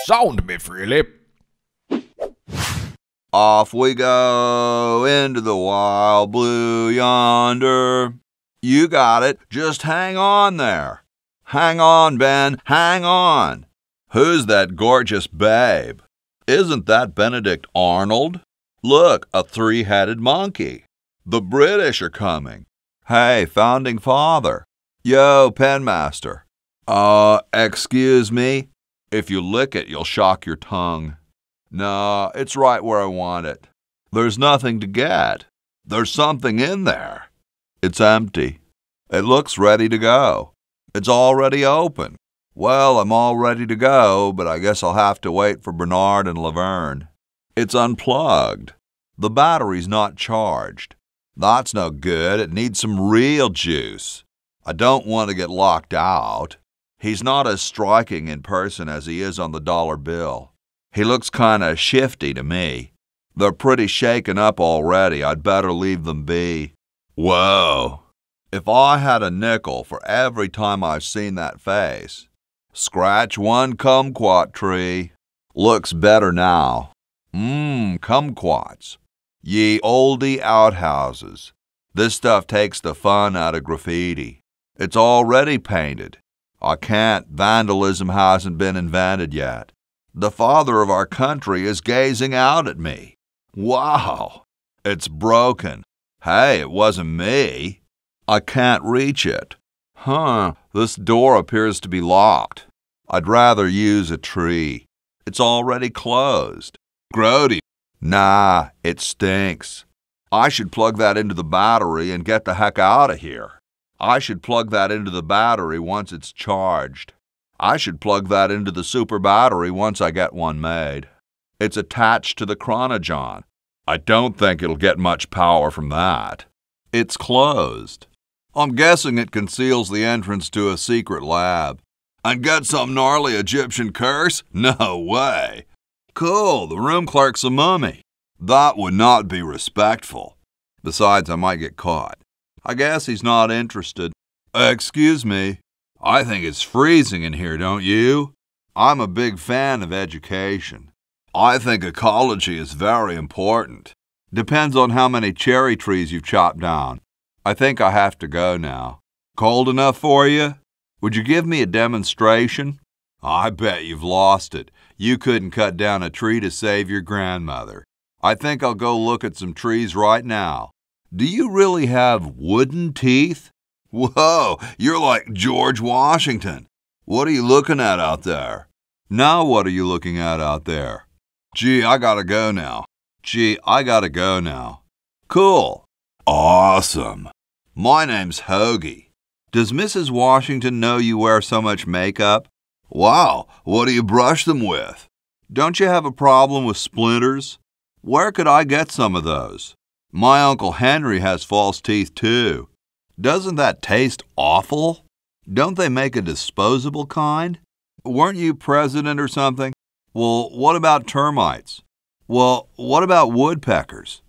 SoundMeFreely. Off we go into the wild blue yonder. You got it. Just hang on there. Hang on, Ben. Hang on. Who's that gorgeous babe? Isn't that Benedict Arnold? Look, a three-headed monkey. The British are coming. Hey, Founding Father. Yo, Penmaster. Excuse me? If you lick it, you'll shock your tongue. No, it's right where I want it. There's nothing to get. There's something in there. It's empty. It looks ready to go. It's already open. Well, I'm all ready to go, but I guess I'll have to wait for Bernard and Laverne. It's unplugged. The battery's not charged. That's no good. It needs some real juice. I don't want to get locked out. He's not as striking in person as he is on the dollar bill. He looks kind of shifty to me. They're pretty shaken up already. I'd better leave them be. Whoa. If I had a nickel for every time I've seen that face. Scratch one kumquat tree. Looks better now. Kumquats. Ye oldie outhouses. This stuff takes the fun out of graffiti. It's already painted. I can't. Vandalism hasn't been invented yet. The father of our country is gazing out at me. Wow. It's broken. Hey, it wasn't me. I can't reach it. This door appears to be locked. I'd rather use a tree. It's already closed. Grody. Nah, it stinks. I should plug that into the battery and get the heck out of here. I should plug that into the battery once it's charged. I should plug that into the super battery once I get one made. It's attached to the chronogon. I don't think it'll get much power from that. It's closed. I'm guessing it conceals the entrance to a secret lab. And get some gnarly Egyptian curse? No way. Cool, the room clerk's a mummy. That would not be respectful. Besides, I might get caught. I guess he's not interested. Excuse me. I think it's freezing in here, don't you? I'm a big fan of education. I think ecology is very important. Depends on how many cherry trees you've chopped down. I think I have to go now. Cold enough for you? Would you give me a demonstration? I bet you've lost it. You couldn't cut down a tree to save your grandmother. I think I'll go look at some trees right now. Do you really have wooden teeth? Whoa, you're like George Washington. What are you looking at out there? Now what are you looking at out there? Gee, I gotta go now. Cool. Awesome. My name's Hoagie. Does Mrs. Washington know you wear so much makeup? Wow, what do you brush them with? Don't you have a problem with splinters? Where could I get some of those? My Uncle Henry has false teeth too. Doesn't that taste awful? Don't they make a disposable kind? Weren't you president or something? Well, what about termites? Well, what about woodpeckers?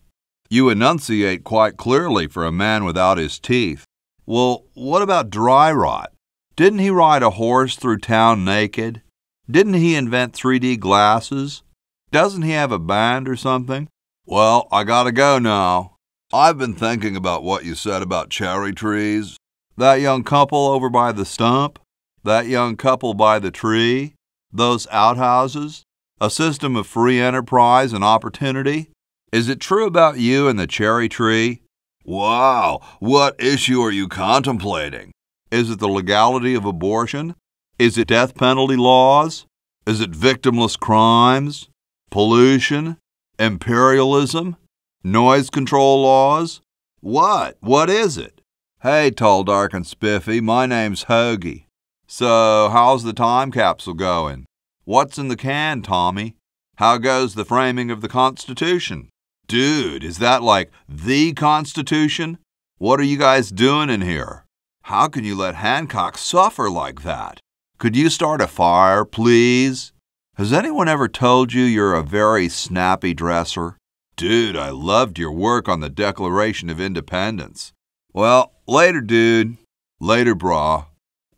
You enunciate quite clearly for a man without his teeth. Well, what about dry rot? Didn't he ride a horse through town naked? Didn't he invent 3D glasses? Doesn't he have a band or something? Well, I gotta go now. I've been thinking about what you said about cherry trees. That young couple over by the stump. That young couple by the tree. Those outhouses. A system of free enterprise and opportunity. Is it true about you and the cherry tree? Wow, what issue are you contemplating? Is it the legality of abortion? Is it death penalty laws? Is it victimless crimes? Pollution? Imperialism? Noise control laws? What? What is it? Hey, tall, dark, and spiffy, my name's Hoagie. So, how's the time capsule going? What's in the can, Tommy? How goes the framing of the Constitution? Dude, is that like the Constitution? What are you guys doing in here? How can you let Hancock suffer like that? Could you start a fire, please? Has anyone ever told you you're a very snappy dresser? Dude, I loved your work on the Declaration of Independence. Well, later, dude. Later, brah.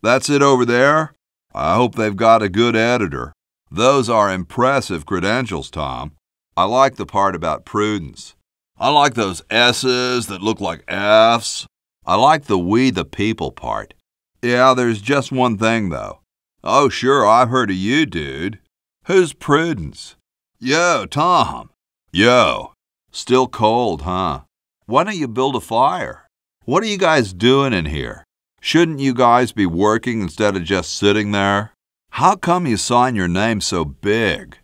That's it over there? I hope they've got a good editor. Those are impressive credentials, Tom. I like the part about prudence. I like those S's that look like F's. I like the we the people part. Yeah, there's just one thing, though. Oh, sure, I've heard of you, dude. Who's Prudence? Yo, Tom. Yo. Still cold, huh? Why don't you build a fire? What are you guys doing in here? Shouldn't you guys be working instead of just sitting there? How come you sign your name so big?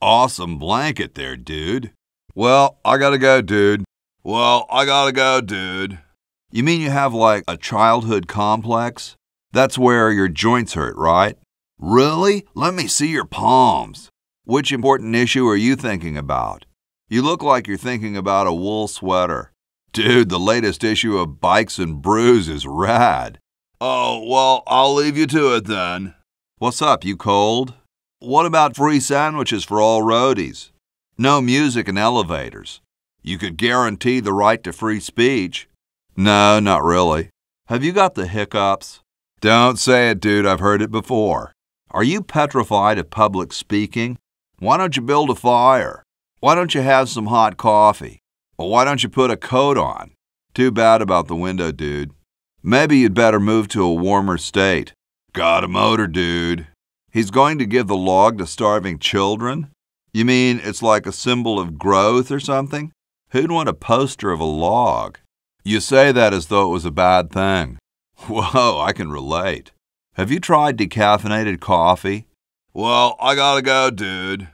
Awesome blanket there, dude. Well, I gotta go, dude. You mean you have like a childhood complex? That's where your joints hurt, right? Really? Let me see your palms. Which important issue are you thinking about? You look like you're thinking about a wool sweater. Dude, the latest issue of Bikes and Brews is rad. Oh, well, I'll leave you to it then. What's up, you cold? What about free sandwiches for all roadies? No music in elevators. You could guarantee the right to free speech. No, not really. Have you got the hiccups? Don't say it, dude. I've heard it before. Are you petrified of public speaking? Why don't you build a fire? Why don't you have some hot coffee? Or why don't you put a coat on? Too bad about the window, dude. Maybe you'd better move to a warmer state. Got a motor, dude. He's going to give the log to starving children? You mean it's like a symbol of growth or something? Who'd want a poster of a log? You say that as though it was a bad thing. Whoa, I can relate. Have you tried decaffeinated coffee? Well, I gotta go, dude.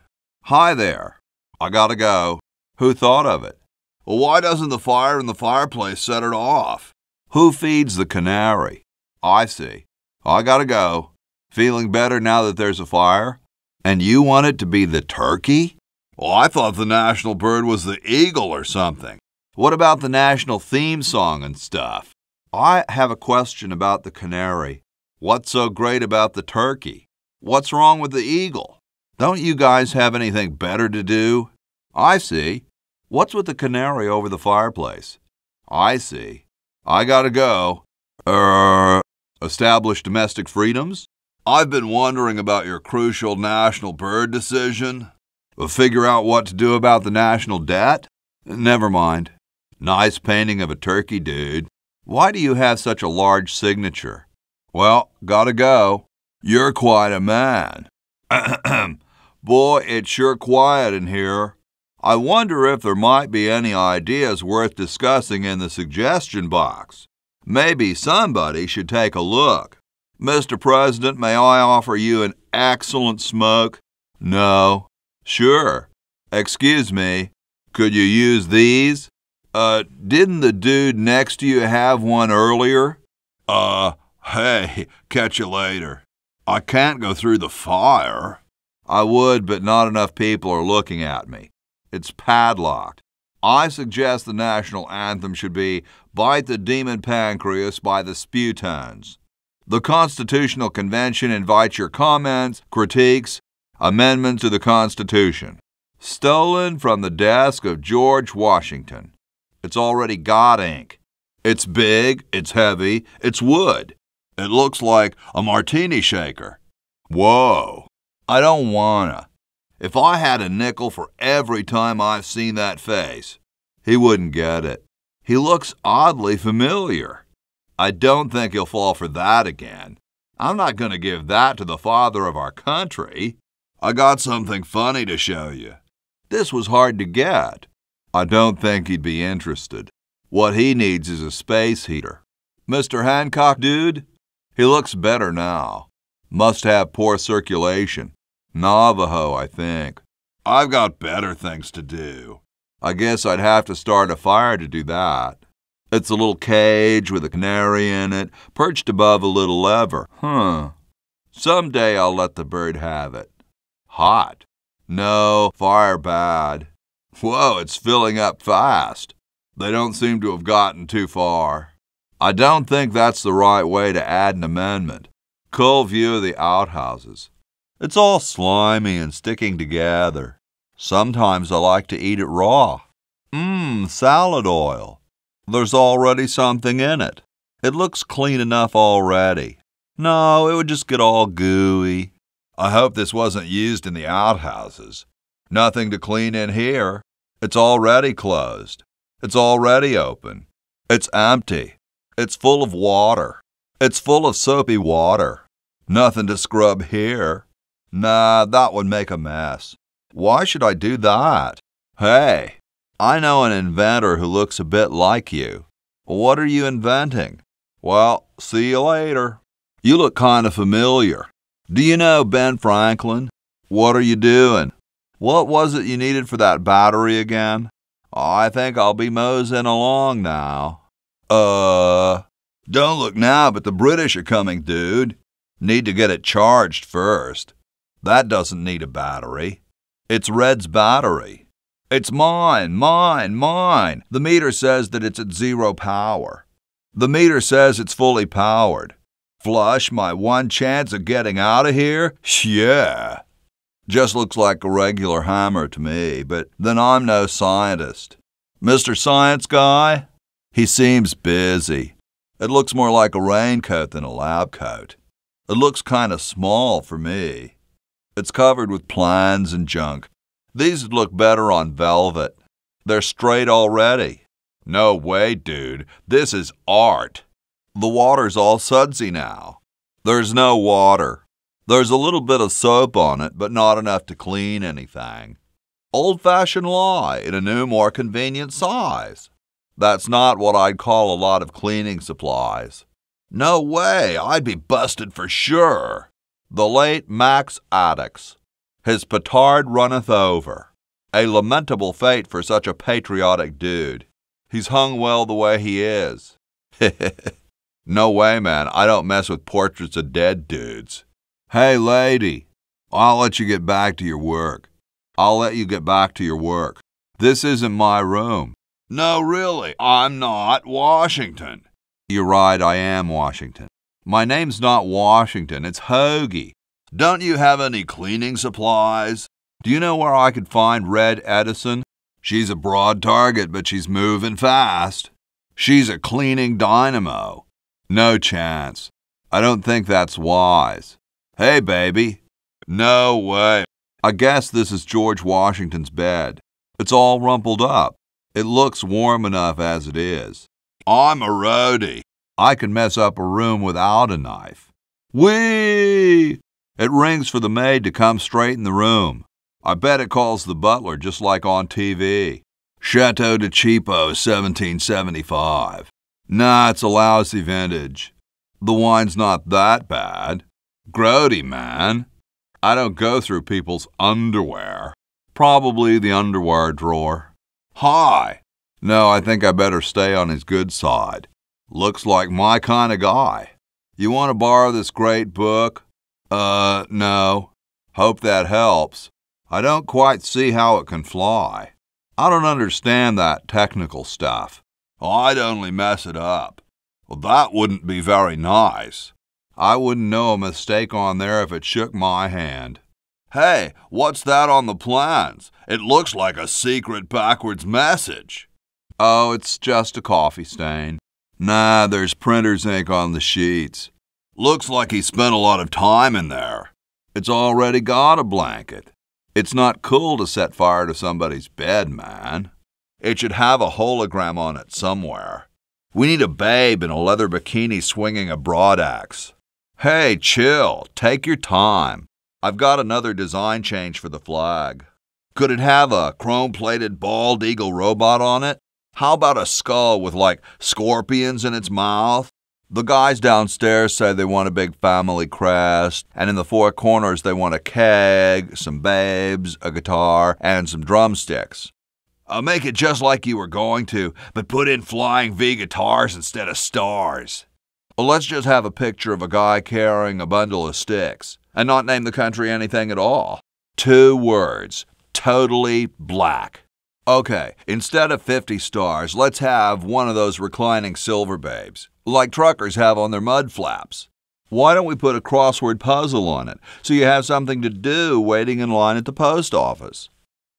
Hi there. I gotta go. Who thought of it? Well, why doesn't the fire in the fireplace set it off? Who feeds the canary? I see. I gotta go. Feeling better now that there's a fire? And you want it to be the turkey? Well, I thought the national bird was the eagle or something. What about the national theme song and stuff? I have a question about the canary. What's so great about the turkey? What's wrong with the eagle? Don't you guys have anything better to do? I see. What's with the canary over the fireplace? I see. I gotta go. Establish domestic freedoms? I've been wondering about your crucial national bird decision. Figure out what to do about the national debt? Never mind. Nice painting of a turkey, dude. Why do you have such a large signature? Well, gotta go. You're quite a man. Boy, it's sure quiet in here. I wonder if there might be any ideas worth discussing in the suggestion box. Maybe somebody should take a look. Mr. President, may I offer you an excellent smoke? No. Sure. Excuse me. Could you use these? Didn't the dude next to you have one earlier? Hey, catch you later. I can't go through the fire. I would, but not enough people are looking at me. It's padlocked. I suggest the national anthem should be Bite the Demon Pancreas by the Sputans. The Constitutional Convention invites your comments, critiques, amendments to the Constitution. Stolen from the desk of George Washington. It's already got ink. It's big, it's heavy, it's wood. It looks like a martini shaker. Whoa. I don't wanna. If I had a nickel for every time I've seen that face, he wouldn't get it. He looks oddly familiar. I don't think he'll fall for that again. I'm not going to give that to the father of our country. I got something funny to show you. This was hard to get. I don't think he'd be interested. What he needs is a space heater. Mr. Hancock, dude? He looks better now. Must have poor circulation. Navajo, I think. I've got better things to do. I guess I'd have to start a fire to do that. It's a little cage with a canary in it, perched above a little lever. Someday I'll let the bird have it. Hot. No, fire bad. Whoa, it's filling up fast. They don't seem to have gotten too far. I don't think that's the right way to add an amendment. Cool view of the outhouses. It's all slimy and sticking together. Sometimes I like to eat it raw. Salad oil. There's already something in it. It looks clean enough already. No, it would just get all gooey. I hope this wasn't used in the outhouses. Nothing to clean in here. It's already closed. It's already open. It's empty. It's full of water. It's full of soapy water. Nothing to scrub here. Nah, that would make a mess. Why should I do that? Hey, I know an inventor who looks a bit like you. What are you inventing? Well, see you later. You look kind of familiar. Do you know Ben Franklin? What are you doing? What was it you needed for that battery again? I think I'll be moseying along now. Don't look now, but the British are coming, dude. Need to get it charged first. That doesn't need a battery. It's Red's battery. It's mine. The meter says that it's at 0 power. The meter says it's fully powered. Flush, my one chance of getting out of here? Yeah. Just looks like a regular hammer to me, but then I'm no scientist. Mr. Science Guy? He seems busy. It looks more like a raincoat than a lab coat. It looks kind of small for me. It's covered with plans and junk. These would look better on velvet. They're straight already. No way, dude. This is art. The water's all sudsy now. There's no water. There's a little bit of soap on it, but not enough to clean anything. Old-fashioned lye in a new, more convenient size. That's not what I'd call a lot of cleaning supplies. No way, I'd be busted for sure. The late Max Addicks. His petard runneth over. A lamentable fate for such a patriotic dude. He's hung well the way he is. No way, man, I don't mess with portraits of dead dudes. Hey, lady, I'll let you get back to your work. This isn't my room. No, really, I'm not Washington. You're right, I am Washington. My name's not Washington, it's Hoagie. Don't you have any cleaning supplies? Do you know where I could find Red Edison? She's a broad target, but she's moving fast. She's a cleaning dynamo. No chance. I don't think that's wise. Hey, baby. No way. I guess this is George Washington's bed. It's all rumpled up. It looks warm enough as it is. I'm a roadie. I can mess up a room without a knife. Whee! It rings for the maid to come straight in the room. I bet it calls the butler just like on TV. Chateau de Cheapo, 1775. Nah, it's a lousy vintage. The wine's not that bad. Grody, man. I don't go through people's underwear. Probably the underwear drawer. Hi. No, I think I better stay on his good side. Looks like my kind of guy. You want to borrow this great book? No. Hope that helps. I don't quite see how it can fly. I don't understand that technical stuff. I'd only mess it up. Well, that wouldn't be very nice. I wouldn't know a mistake on there if it shook my hand. Hey, what's that on the plans? It looks like a secret backwards message. Oh, it's just a coffee stain. Nah, there's printer's ink on the sheets. Looks like he spent a lot of time in there. It's already got a blanket. It's not cool to set fire to somebody's bed, man. It should have a hologram on it somewhere. We need a babe in a leather bikini swinging a broadaxe. Hey, chill. Take your time. I've got another design change for the flag. Could it have a chrome-plated bald eagle robot on it? How about a skull with, like, scorpions in its mouth? The guys downstairs say they want a big family crest, and in the four corners they want a keg, some babes, a guitar, and some drumsticks. I'll make it just like you were going to, but put in flying V guitars instead of stars. Well, let's just have a picture of a guy carrying a bundle of sticks, and not name the country anything at all. 2 words. Totally black. Okay, instead of 50 stars, let's have one of those reclining silver babes, like truckers have on their mud flaps. Why don't we put a crossword puzzle on it, so you have something to do waiting in line at the post office?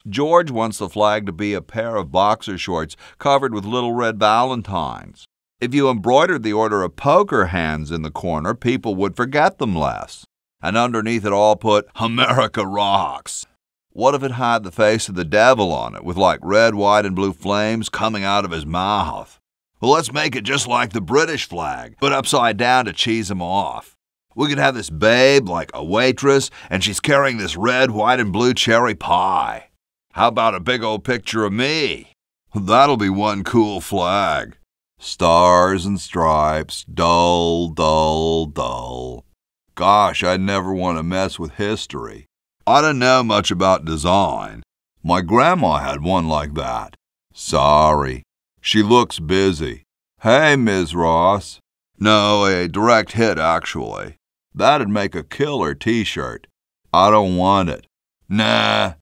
George wants the flag to be a pair of boxer shorts covered with little red valentines. If you embroidered the order of poker hands in the corner, people would forget them less. and underneath it all put America Rocks. What if it had the face of the devil on it with like red, white, and blue flames coming out of his mouth? Well, let's make it just like the British flag, but upside down to cheese him off. We could have this babe like a waitress, and she's carrying this red, white, and blue cherry pie. How about a big old picture of me? That'll be one cool flag. Stars and stripes, dull, dull, dull. Gosh, I'd never want to mess with history. I don't know much about design. My grandma had one like that. Sorry. She looks busy. Hey, Ms. Ross. No, a direct hit, actually. That'd make a killer t-shirt. I don't want it. Nah,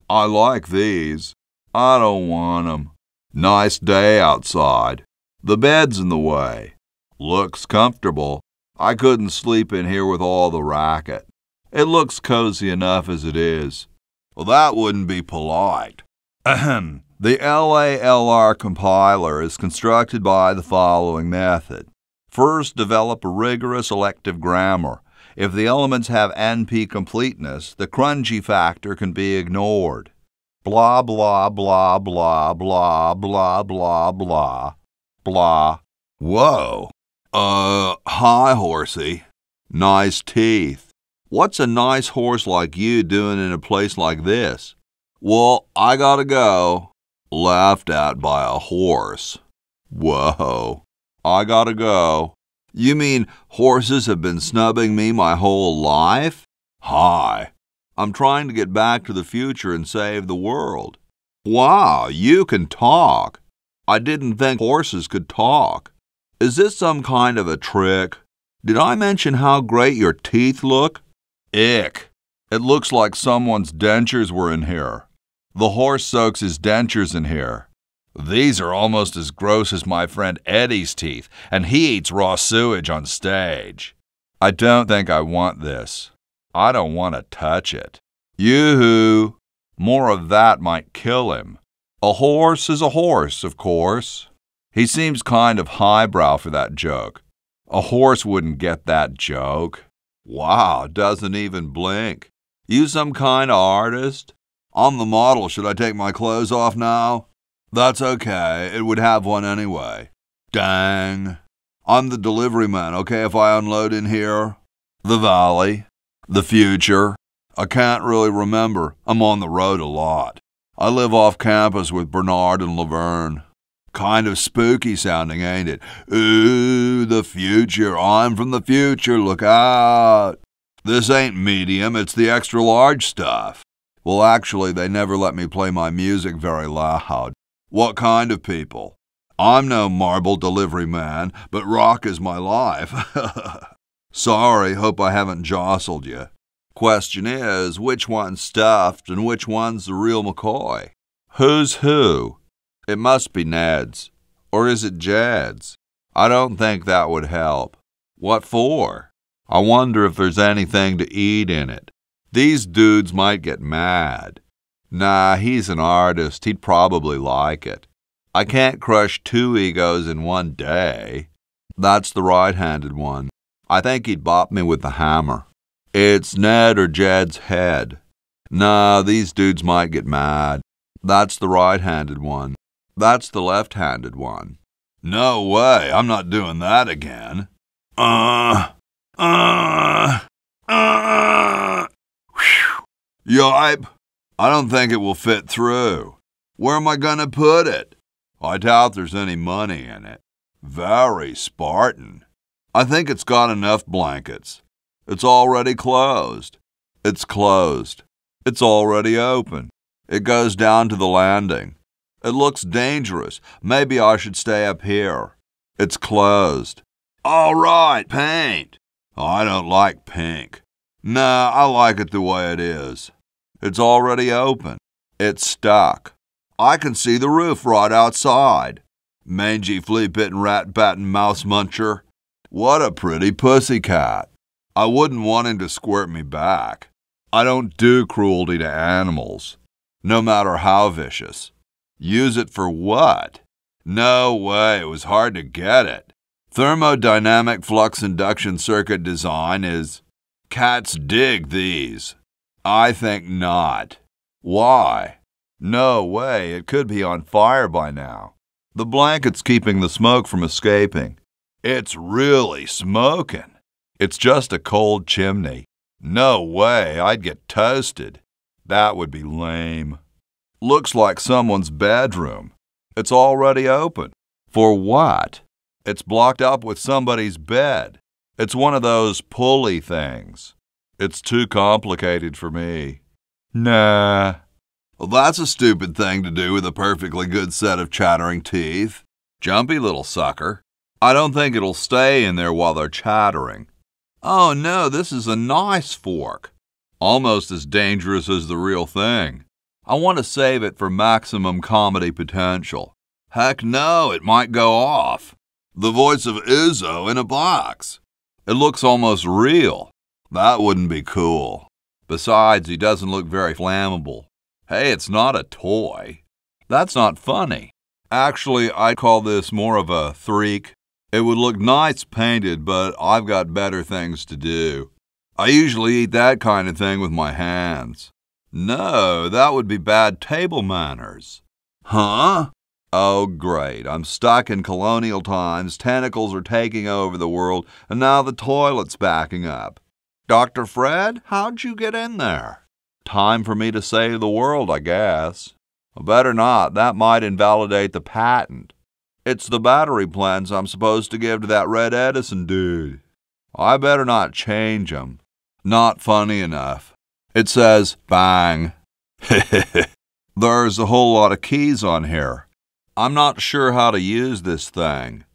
I like these. I don't want 'em. Nice day outside. The bed's in the way. Looks comfortable. I couldn't sleep in here with all the racket. It looks cozy enough as it is. Well, that wouldn't be polite. Ahem. The LALR compiler is constructed by the following method. First, develop a rigorous elective grammar. If the elements have NP completeness, the crunchy factor can be ignored. Blah, blah, blah, blah, blah, blah, blah, blah, blah. Whoa. Hi, horsey. Nice teeth. What's a nice horse like you doing in a place like this? Well, I gotta go. Laughed at by a horse. Whoa. I gotta go. You mean horses have been snubbing me my whole life? Hi. I'm trying to get back to the future and save the world. Wow, you can talk. I didn't think horses could talk. Is this some kind of a trick? Did I mention how great your teeth look? Ick. It looks like someone's dentures were in here. The horse soaks his dentures in here. These are almost as gross as my friend Eddie's teeth, and he eats raw sewage on stage. I don't think I want this. I don't want to touch it. Yoo-hoo! More of that might kill him. A horse is a horse, of course. He seems kind of highbrow for that joke. A horse wouldn't get that joke. Wow, doesn't even blink. You some kind of artist? I'm the model. Should I take my clothes off now? That's okay. It would have one anyway. Dang. I'm the delivery man, okay, if I unload in here? The valley. The future. I can't really remember. I'm on the road a lot. I live off campus with Bernard and Laverne. Kind of spooky sounding, ain't it? Ooh, the future. I'm from the future. Look out. This ain't medium. It's the extra large stuff. Well, actually, they never let me play my music very loud. What kind of people? I'm no marble delivery man, but rock is my life. Sorry, hope I haven't jostled you. Question is, which one's stuffed and which one's the real McCoy? Who's who? It must be Ned's. Or is it Jed's? I don't think that would help. What for? I wonder if there's anything to eat in it. These dudes might get mad. Nah, he's an artist. He'd probably like it. I can't crush two egos in one day. That's the right-handed one. I think he'd bop me with the hammer. It's Ned or Jed's head. Nah, these dudes might get mad. That's the right-handed one. That's the left-handed one. No way, I'm not doing that again. Yipe. I don't think it will fit through. Where am I gonna put it? I doubt there's any money in it. Very Spartan. I think it's got enough blankets. It's already closed. It's closed. It's already open. It goes down to the landing. It looks dangerous. Maybe I should stay up here. It's closed. All right, paint. I don't like pink. Nah, I like it the way it is. It's already open. It's stuck. I can see the roof right outside. Mangy flea-bitten rat-batting mouse muncher. What a pretty pussycat. I wouldn't want him to squirt me back. I don't do cruelty to animals, no matter how vicious. Use it for what? No way, it was hard to get it. Thermodynamic flux induction circuit design is Cats dig these. I think not. Why? No way, it could be on fire by now. The blanket's keeping the smoke from escaping. It's really smoking. It's just a cold chimney. No way, I'd get toasted. That would be lame. Looks like someone's bedroom. It's already open. For what? It's blocked up with somebody's bed. It's one of those pulley things. It's too complicated for me. Nah. Well, that's a stupid thing to do with a perfectly good set of chattering teeth. Jumpy little sucker. I don't think it'll stay in there while they're chattering. Oh no, this is a nice fork. Almost as dangerous as the real thing. I want to save it for maximum comedy potential. Heck no, it might go off. The voice of Izzo in a box. It looks almost real. That wouldn't be cool. Besides, he doesn't look very flammable. Hey, it's not a toy. That's not funny. Actually, I'd call this more of a threak. It would look nice painted, but I've got better things to do. I usually eat that kind of thing with my hands. No, that would be bad table manners. Huh? Oh, great. I'm stuck in colonial times, tentacles are taking over the world, and now the toilet's backing up. Dr. Fred, how'd you get in there? Time for me to save the world, I guess. Better not. That might invalidate the patent. It's the battery plans I'm supposed to give to that Red Edison dude. I better not change 'em. Not funny enough. It says, bang. There's a whole lot of keys on here. I'm not sure how to use this thing.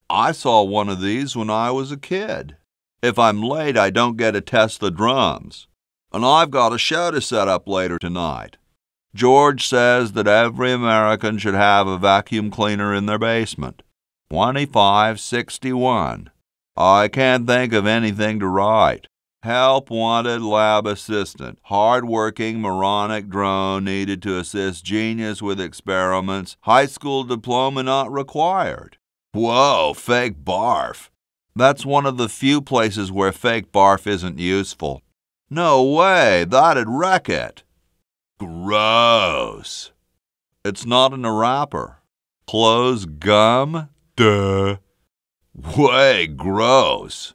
I saw one of these when I was a kid. If I'm late, I don't get to test the drums. And I've got a show to set up later tonight. George says that every American should have a vacuum cleaner in their basement. 2561. I can't think of anything to write. Help wanted lab assistant. Hard-working moronic drone needed to assist genius with experiments. High school diploma not required. Whoa, fake barf. That's one of the few places where fake barf isn't useful. No way, that'd wreck it. Gross. It's not in a wrapper. Close gum? Duh. Way gross.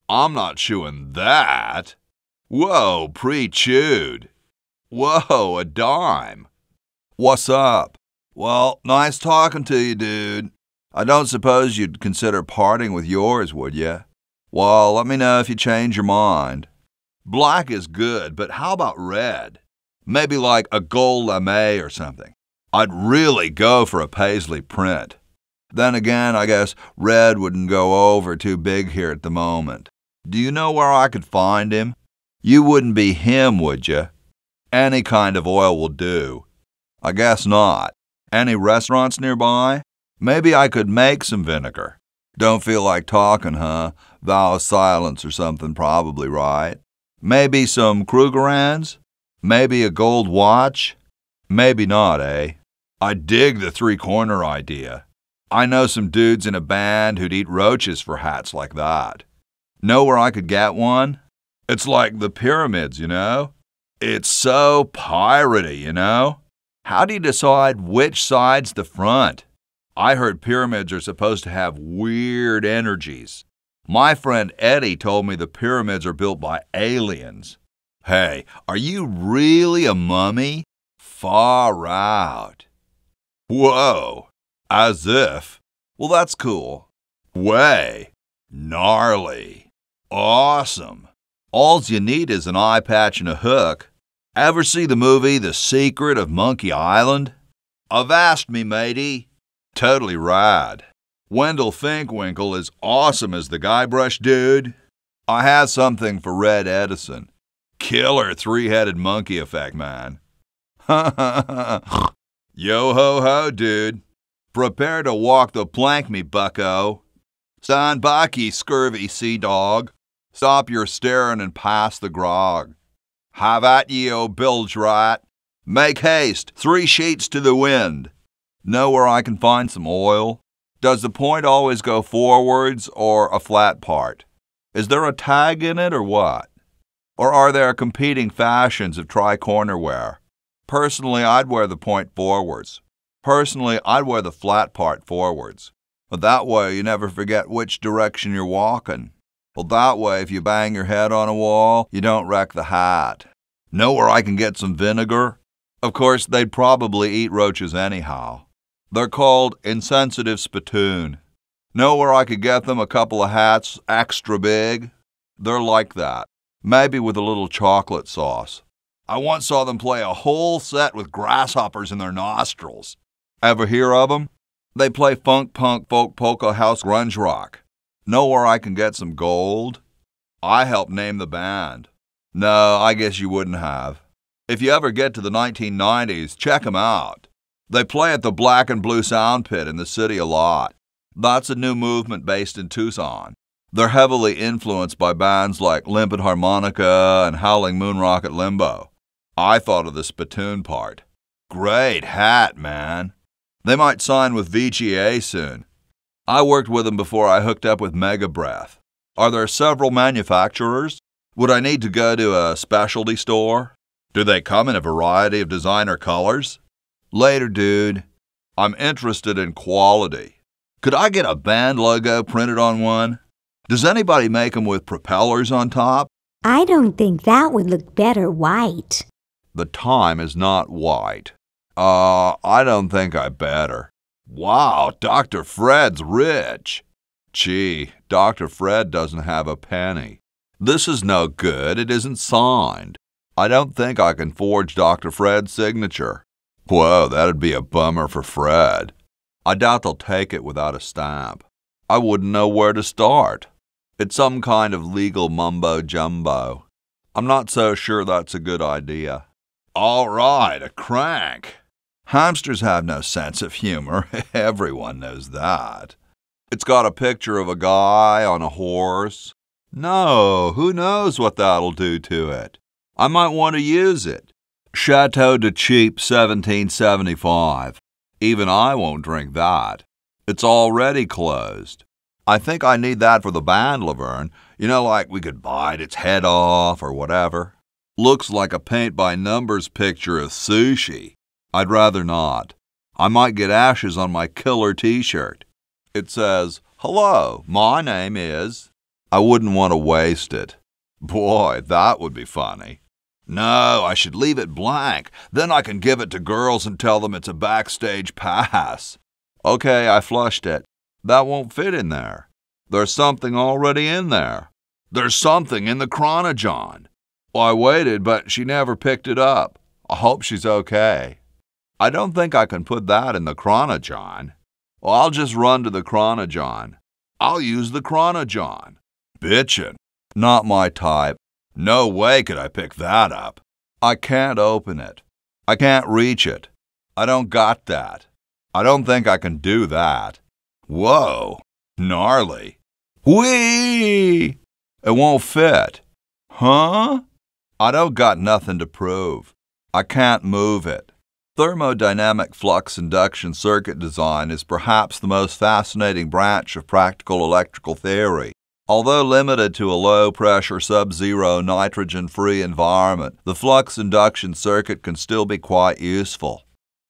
I'm not chewing that. Whoa, pre-chewed. Whoa, a dime. What's up? Well, nice talking to you, dude. I don't suppose you'd consider parting with yours, would you? Well, let me know if you change your mind. Black is good, but how about red? Maybe like a gold lame or something. I'd really go for a paisley print. Then again, I guess red wouldn't go over too big here at the moment. Do you know where I could find him? You wouldn't be him, would you? Any kind of oil will do. I guess not. Any restaurants nearby? Maybe I could make some vinegar. Don't feel like talking, huh? Vow of silence or something, probably, right? Maybe some Krugerrands? Maybe a gold watch? Maybe not, eh? I dig the three-corner idea. I know some dudes in a band who'd eat roaches for hats like that. Know where I could get one? It's like the pyramids, you know? It's so piratey, you know? How do you decide which side's the front? I heard pyramids are supposed to have weird energies. My friend Eddie told me the pyramids are built by aliens. Hey, are you really a mummy? Far out. Whoa, as if. Well, that's cool. Way. Gnarly. Awesome. All you need is an eye patch and a hook. Ever see the movie The Secret of Monkey Island? Avast me, matey. Totally rad. Wendell Finkwinkle is awesome as the Guybrush dude. I have something for Red Edison. Killer three-headed monkey effect, man. Yo-ho-ho, dude. Prepare to walk the plank, me bucko. Stand back, ye scurvy sea-dog. Stop your staring and pass the grog. Have at ye, O bilge rat. Make haste, 3 sheets to the wind. Know where I can find some oil? Does the point always go forwards or a flat part? Is there a tag in it or what? Or are there competing fashions of tri-corner wear? Personally, I'd wear the point forwards. Personally, I'd wear the flat part forwards. But that way you never forget which direction you're walking. Well, that way if you bang your head on a wall, you don't wreck the hat. Know where I can get some vinegar? Of course, they'd probably eat roaches anyhow. They're called insensitive spittoon. Know where I could get them a couple of hats extra big? They're like that, maybe with a little chocolate sauce. I once saw them play a whole set with grasshoppers in their nostrils. Ever hear of them? They play funk, punk, folk, polka, house, grunge rock. Know where I can get some gold? I helped name the band. No, I guess you wouldn't have. If you ever get to the 1990s, check them out. They play at the Black and Blue Sound Pit in the city a lot. That's a new movement based in Tucson. They're heavily influenced by bands like Limpid Harmonica and Howling Moon Rocket Limbo. I thought of the spittoon part. Great hat, man. They might sign with VGA soon. I worked with them before I hooked up with Mega Breath. Are there several manufacturers? Would I need to go to a specialty store? Do they come in a variety of designer colors? Later, dude. I'm interested in quality. Could I get a band logo printed on one? Does anybody make them with propellers on top? I don't think that would look better white. The time is not white. I don't think I better. Wow, Dr. Fred's rich. Gee, Dr. Fred doesn't have a penny. This is no good. It isn't signed. I don't think I can forge Dr. Fred's signature. Whoa, that'd be a bummer for Fred. I doubt they'll take it without a stamp. I wouldn't know where to start. It's some kind of legal mumbo-jumbo. I'm not so sure that's a good idea. All right, a crank. Hamsters have no sense of humor. Everyone knows that. It's got a picture of a guy on a horse. No, who knows what that'll do to it? I might want to use it. Chateau de Cheap 1775. Even I won't drink that. It's already closed. I think I need that for the band, Laverne. You know, like we could bite its head off or whatever. Looks like a paint-by-numbers picture of sushi. I'd rather not. I might get ashes on my killer t-shirt. It says, "Hello, my name is..." I wouldn't want to waste it. Boy, that would be funny. No, I should leave it blank. Then I can give it to girls and tell them it's a backstage pass. Okay, I flushed it. That won't fit in there. There's something already in there. There's something in the chronojon. Well, I waited, but she never picked it up. I hope she's okay. I don't think I can put that in the chronojon. Well, I'll just run to the chronojon. I'll use the chronojon. Bitchin'. Not my type. No way could I pick that up. I can't open it. I can't reach it. I don't got that. I don't think I can do that. Whoa, gnarly. Whee! It won't fit. Huh? I don't got nothing to prove. I can't move it. Thermodynamic flux induction circuit design is perhaps the most fascinating branch of practical electrical theory. Although limited to a low-pressure, sub-zero, nitrogen-free environment, the flux induction circuit can still be quite useful.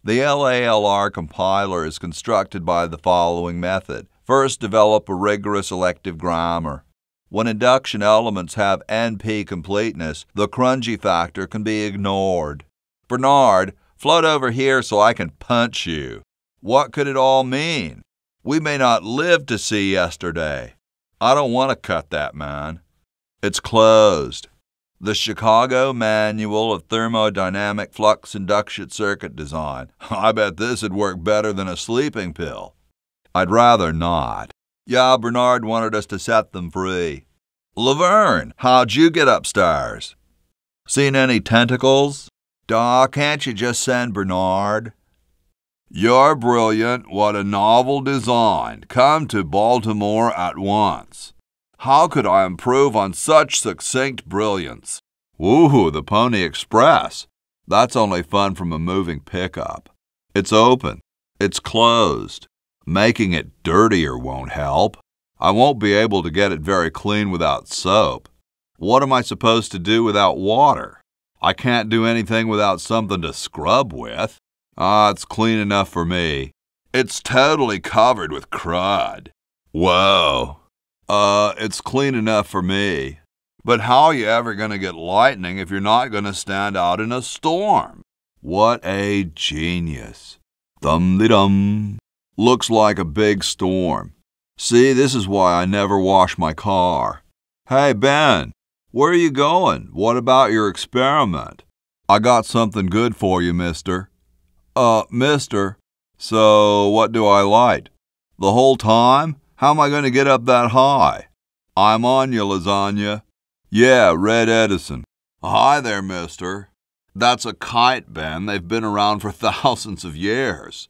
The LALR compiler is constructed by the following method. First, develop a rigorous elective grammar. When induction elements have NP completeness, the crunchy factor can be ignored. Bernard, float over here so I can punch you. What could it all mean? We may not live to see yesterday. I don't want to cut that, man. It's closed. The Chicago Manual of Thermodynamic Flux Induction Circuit Design. I bet this would work better than a sleeping pill. I'd rather not. Yeah, Bernard wanted us to set them free. Laverne, how'd you get upstairs? Seen any tentacles? Duh, can't you just send Bernard? You're brilliant. What a novel design. Come to Baltimore at once. How could I improve on such succinct brilliance? Woohoo, the Pony Express. That's only fun from a moving pickup. It's open. It's closed. Making it dirtier won't help. I won't be able to get it very clean without soap. What am I supposed to do without water? I can't do anything without something to scrub with. It's clean enough for me. It's totally covered with crud. Whoa. It's clean enough for me. But how are you ever going to get lightning if you're not going to stand out in a storm? What a genius. Dum-de-dum. Looks like a big storm. See, this is why I never wash my car. Hey, Ben, where are you going? What about your experiment? I got something good for you, mister. Mister, so what do I light? The whole time? How am I going to get up that high? I'm on you, lasagna. Yeah, Red Edison. Hi there, mister. That's a kite, Ben. They've been around for thousands of years.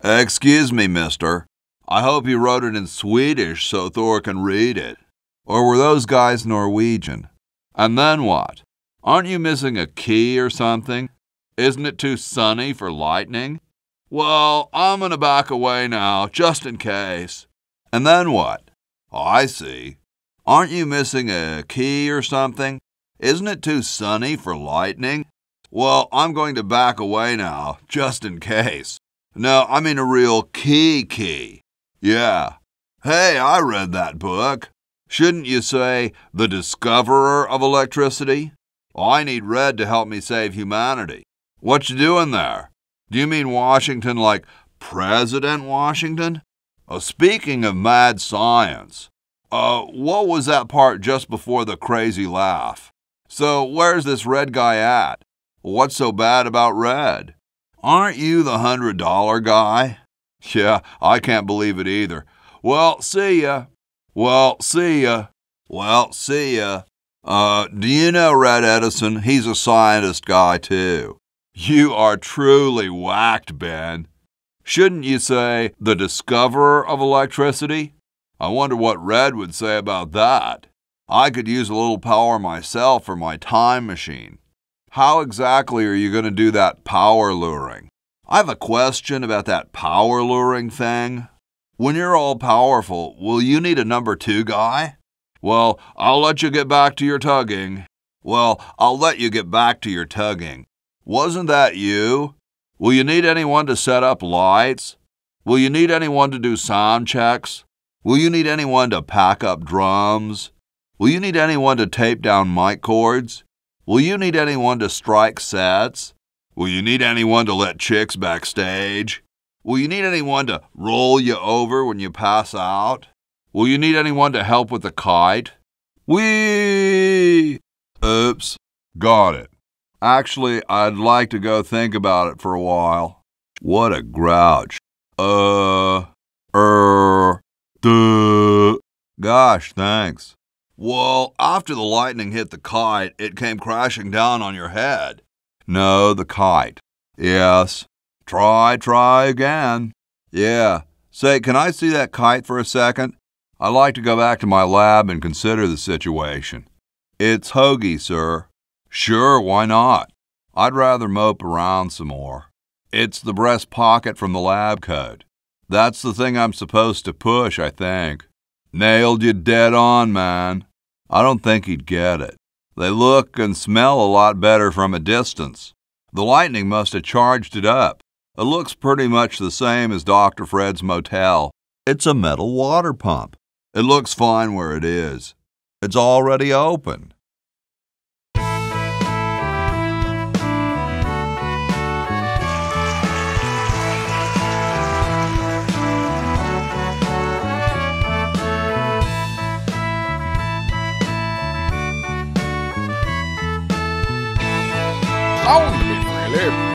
Excuse me, mister. I hope you wrote it in Swedish so Thor can read it. Or were those guys Norwegian? And then what? Aren't you missing a key or something? Isn't it too sunny for lightning? Well, I'm going to back away now, just in case. And then what? Oh, I see. Aren't you missing a key or something? Isn't it too sunny for lightning? Well, I'm going to back away now, just in case. No, I mean a real key. Yeah. Hey, I read that book. Shouldn't you say The Discoverer of Electricity? I need Red to help me save humanity. What you doing there? Do you mean Washington like President Washington? Oh, speaking of mad science, what was that part just before the crazy laugh? So where's this Red guy at? What's so bad about Red? Aren't you the $100 guy? Yeah, I can't believe it either. Well, see ya. Do you know Red Edison? He's a scientist guy, too. You are truly whacked, Ben. Shouldn't you say the discoverer of electricity? I wonder what Red would say about that. I could use a little power myself for my time machine. How exactly are you going to do that power luring? I have a question about that power luring thing. When you're all powerful, will you need a number 2 guy? Well, I'll let you get back to your tugging. Wasn't that you? Will you need anyone to set up lights? Will you need anyone to do sound checks? Will you need anyone to pack up drums? Will you need anyone to tape down mic cords? Will you need anyone to strike sets? Will you need anyone to let chicks backstage? Will you need anyone to roll you over when you pass out? Will you need anyone to help with the kite? Whee! Oops, got it. Actually, I'd like to go think about it for a while. What a grouch. Gosh, thanks. Well, after the lightning hit the kite, it came crashing down on your head. No, the kite. Yes. Try again. Yeah. Say, can I see that kite for a second? I'd like to go back to my lab and consider the situation. It's Hoagie, sir. Sure, why not? I'd rather mope around some more. It's the breast pocket from the lab coat. That's the thing I'm supposed to push, I think. Nailed you dead on, man. I don't think he'd get it. They look and smell a lot better from a distance. The lightning must have charged it up. It looks pretty much the same as Dr. Fred's motel. It's a metal water pump. It looks fine where it is. It's already open. SoundMeFreely